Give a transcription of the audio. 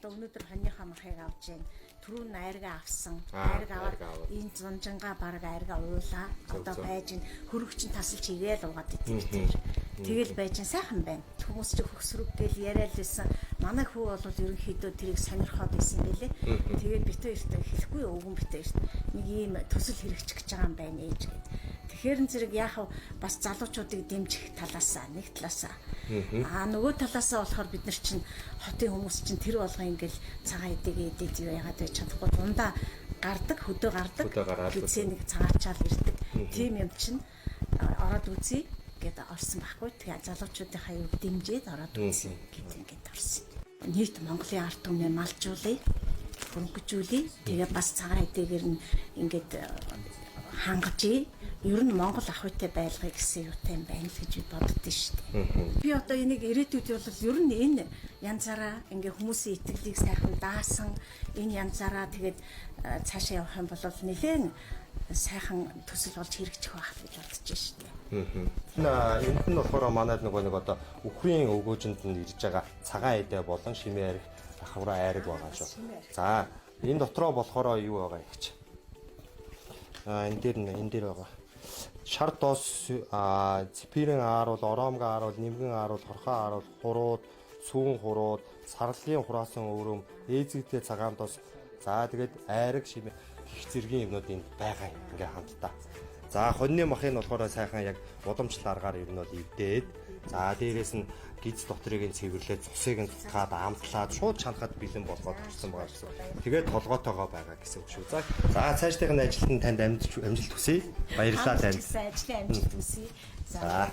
одоо өнөөдөр хоньныхоо махыг авч जैन. Түрүү нь айргаа авсан. Айргаа аваад энэ зунжангаа бараг айргаа уулаа. Одоо байж хөрөгч нь тасалж игээл угаад идэв. Тэгэл байж сайхан байна. Хүмүүс ч хөхсрөгдөл яриад лсэн. Манай хүү бол ерөнхийдөө тэрийг сонирхоод исэн байлээ. Тэгээд битээ эртээ хэлэхгүй өвгөн битээ эрт нэг ийм төсөл хэрэгжих гэж байгаа юм байна ээж гэд. Тэгэхээр зэрэг яах вэ? Бас залуучуудыг дэмжих талаасаа нэг талаасаа. Нөгөө талаасаа болохоор бид нар чинь хотын хүмүүс чинь тэр болгоо ингээл цагаан эдэгээ юу яагаад байж чадахгүй дундаа гардаг хөдөө гардаг гэсэн нэг цагаачаал ирдэг. Тийм юм чинь ороод үзье гэд орсон байхгүй. Тэгээ залуучуудынхаа юу дэмжиж ороод үзье гэд ингээд орсон. Нийт Монголын ард түмний малжуулъя, хөнгөжүүлье. Тэгээ бас цагаан эдэгээр нь ингээд хангаж ер нь Монгол ах үйтэй байлгыг гэсэн юутай юм байна л гэж боддөө шүү дээ. Би одоо энийг ирээдүйд бол ер нь энэ янзаараа ингээ хүмүүсийн итгэлийг сайхан даасан энэ янзаараа тэгээд цаашаа явах юм бол нэлээд сайхан төсөл болж хэрэгжих байх гэж бодож шүү дээ. Энд нь болохоор манайд нэг одоо үхрийн өгөөжөнд нь ирж байгаа цагаан эдэ болон шимээ арих хавраа айраг байгаа шүү. За энэ дотроо болохоор юу байгаа юм гэж. Энэ дээр байгаа. Шар доос цэпирэн ааруул, ороомга ааруул, нимгэн ааруул, хорхоо ааруул, хурууд, сүүн хурууд, сарлын хураасан өрөм, ээзэгтэй цагаан доос. За тэгээд айраг шимээ гих зэргийн юмнууд энд байгаа юм ингээ хамтдаа. За хоньны махыг нь болохоор сайхан яг удамчлал аргаар ер нь бол ивдээд за дээрээс нь гиз дотрыг нь цэвэрлээд цусыг нь цуцгаад амтлаад шууд чанахад бэлэн болгоод ирсэн байгаа гэсэн. Тэгээд толгоотойгоо байгаа гэсэн үг шүү. За цаашдын ажилтнанд танд амжилт хүсье. Баярлалаа танд. Ажлын амжилт хүсье. За